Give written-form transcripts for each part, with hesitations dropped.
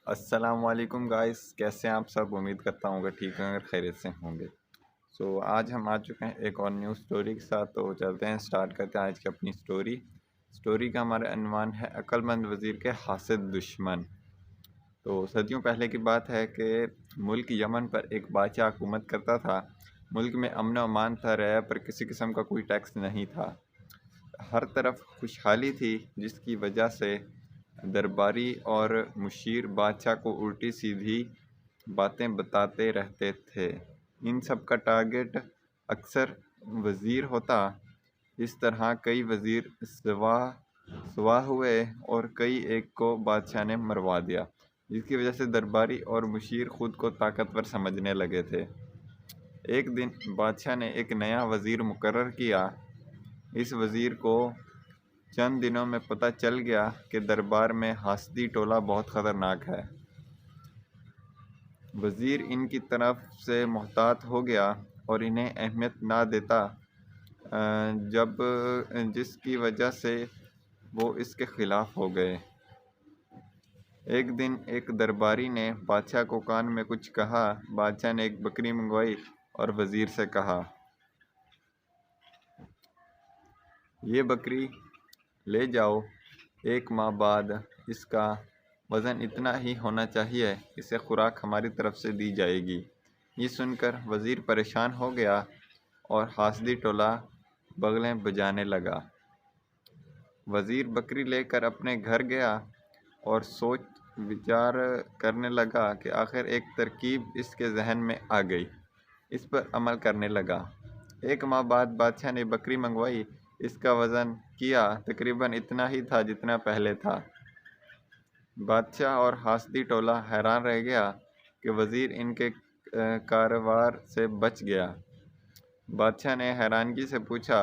السلام علیکم گائس، کیسے ہیں آپ سب؟ امید کرتا ہوں کہ ٹھیک ہیں، اگر خیریت سے ہوں گے۔ آج ہم آ چکے ہیں ایک اور نیو سٹوری کے ساتھ، تو چلتے ہیں سٹارٹ کرتے ہیں آج کی اپنی سٹوری کا ہمارا عنوان ہے عقل مند وزیر کے حاسد دشمن۔ تو صدیوں پہلے کی بات ہے کہ ملک یمن پر ایک بادشاہ حکومت کرتا تھا۔ ملک میں امن و امان تھا، رعایا پر کسی قسم کا کوئی ٹیکس نہیں تھا، ہر طرف خوشحالی تھی، جس کی وجہ سے درباری اور مشیر بادشاہ کو الٹی سیدھی باتیں بتاتے رہتے تھے۔ ان سب کا ٹارگٹ اکثر وزیر ہوتا۔ اس طرح کئی وزیر سوا ہوئے اور کئی ایک کو بادشاہ نے مروا دیا، جس کی وجہ سے درباری اور مشیر خود کو طاقتور سمجھنے لگے تھے۔ ایک دن بادشاہ نے ایک نیا وزیر مقرر کیا۔ اس وزیر کو چند دنوں میں پتہ چل گیا کہ دربار میں حاسدی ٹولہ بہت خطرناک ہے۔ وزیر ان کی طرف سے محتاط ہو گیا اور انہیں اہمیت نہ دیتا، جس کی وجہ سے وہ اس کے خلاف ہو گئے۔ ایک دن ایک درباری نے بادشاہ کو کان میں کچھ کہا۔ بادشاہ نے ایک بکری منگوائی اور وزیر سے کہا، یہ بکری لے جاؤ، 1 ماہ بعد اس کا وزن اتنا ہی ہونا چاہیے، اسے خوراک ہماری طرف سے دی جائے گی۔ یہ سن کر وزیر پریشان ہو گیا اور حاسدی ٹولہ بغلیں بجانے لگا۔ وزیر بکری لے کر اپنے گھر گیا اور سوچ وچار کرنے لگا کہ آخر ایک ترکیب اس کے ذہن میں آ گئی۔ اس پر عمل کرنے لگا۔ 1 ماہ بعد بادشاہ نے بکری منگوائی۔ اس کا وزن کیا تقریباً اتنا ہی تھا جتنا پہلے تھا۔ بادشاہ اور حاسدی ٹولہ حیران رہ گیا کہ وزیر ان کے کاروبار سے بچ گیا۔ بادشاہ نے حیرانگی سے پوچھا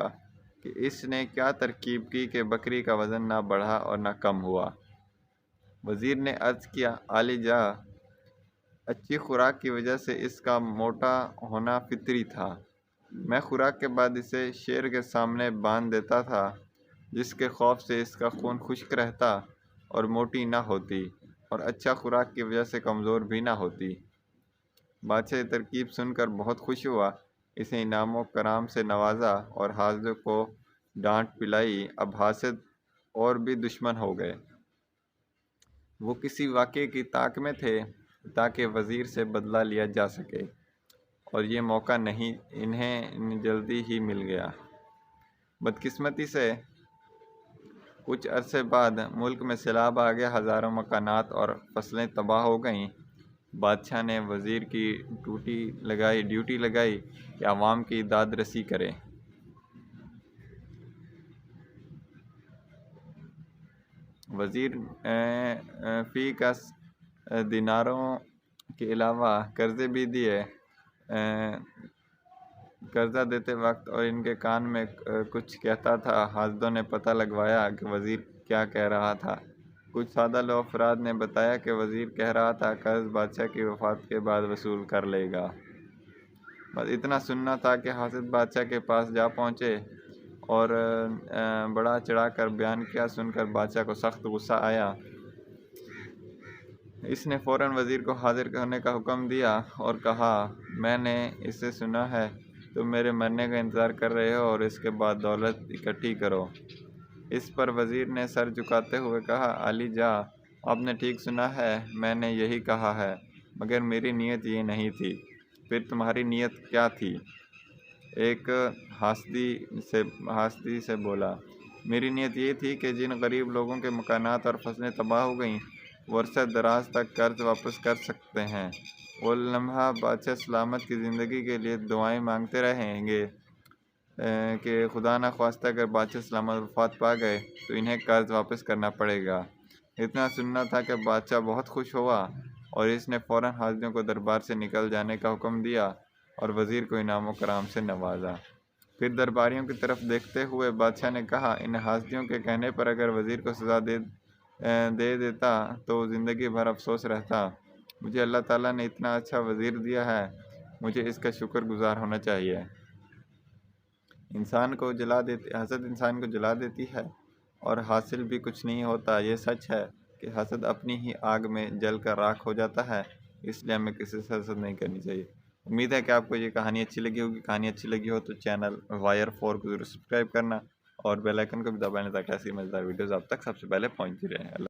کہ اس نے کیا ترکیب کی کہ بکری کا وزن نہ بڑھا اور نہ کم ہوا۔ وزیر نے عرض کیا، عالی جاں، اچھی خوراک کی وجہ سے اس کا موٹا ہونا فطری تھا۔ میں خوراک کے بعد اسے شیر کے سامنے باندھ دیتا تھا، جس کے خوف سے اس کا خون خشک رہتا اور موٹی نہ ہوتی، اور اچھا خوراک کی وجہ سے کمزور بھی نہ ہوتی۔ بادشاہ یہ ترکیب سن کر بہت خوش ہوا، اسے انعام و کرام سے نوازا اور حاسدوں کو ڈانٹ پلائی۔ اب حاسد اور بھی دشمن ہو گئے۔ وہ کسی واقعے کی طاق میں تھے تاکہ وزیر سے بدلہ لیا جا سکے، اور یہ موقع انہیں جلدی ہی مل گیا۔ بدقسمتی سے کچھ عرصے بعد ملک میں سیلاب آ گیا، ہزاروں مکانات اور فصلیں تباہ ہو گئیں۔ بادشاہ نے وزیر کی ڈیوٹی لگائی کہ عوام کی امداد رسی کرے۔ وزیر فی کس دیناروں کے علاوہ قرضے بھی دیے۔ قرضہ دیتے وقت اور ان کے کان میں کچھ کہتا تھا۔ حاسدوں نے پتہ لگوایا کہ وزیر کیا کہہ رہا تھا۔ کچھ سادہ لو افراد نے بتایا کہ وزیر کہہ رہا تھا قرض بادشاہ کی وفات کے بعد وصول کر لے گا۔ بس اتنا سننا تھا کہ حاسد بادشاہ کے پاس جا پہنچے اور بڑا چڑھا کر بیان کیا۔ سن کر بادشاہ کو سخت غصہ آیا۔ اس نے فوراً وزیر کو حاضر ہونے کا حکم دیا اور کہا، میں نے اسے سنا ہے تم میرے مرنے کا انتظار کر رہے ہو اور اس کے بعد دولت اکٹھی کرو۔ اس پر وزیر نے سر جھکاتے ہوئے کہا، عالی جاں، آپ نے ٹھیک سنا ہے، میں نے یہی کہا ہے، مگر میری نیت یہ نہیں تھی۔ پھر تمہاری نیت کیا تھی؟ ایک حاسدی سے بولا، میری نیت یہ تھی کہ جن غریب لوگوں کے مکانات اور فصلیں تباہ ہو گئیں، وہ عرصہ دراز تک قرض واپس کر سکتے ہیں۔ وہ لمحہ بادشاہ سلامت کی زندگی کے لیے دعائیں مانگتے رہیں گے کہ خدا نخواستہ اگر بادشاہ سلامت وفات پا گئے تو انہیں قرض واپس کرنا پڑے گا۔ اتنا سننا تھا کہ بادشاہ بہت خوش ہوا اور اس نے فوراً حاسدوں کو دربار سے نکل جانے کا حکم دیا اور وزیر کو انعام و کرام سے نوازا۔ پھر درباریوں کی طرف دیکھتے ہوئے بادشاہ نے کہا، ان حاسدوں کے کہنے پر اگر وزیر کو سزا دے دیتا تو زندگی بھر افسوس رہتا۔ مجھے اللہ تعالیٰ نے اتنا اچھا وزیر دیا ہے، مجھے اس کا شکر گزار ہونا چاہیے۔ حسد انسان کو جلا دیتی ہے اور حاصل بھی کچھ نہیں ہوتا۔ یہ سچ ہے کہ حسد اپنی ہی آگ میں جل کر راکھ ہو جاتا ہے، اس لیے ہمیں کسی سے حسد نہیں کرنی چاہیے۔ امید ہے کہ آپ کو یہ کہانی اچھی لگی ہوگی۔ کہانی اچھی لگی ہو تو چینل وائر 4 کو ضرور سبسکرائب کرنا اور بیل آئیکن کو بھی دبانا تاکہ ایسی مزیدار ویڈیوز آپ تک سب سے پہلے پہنچتی رہیں۔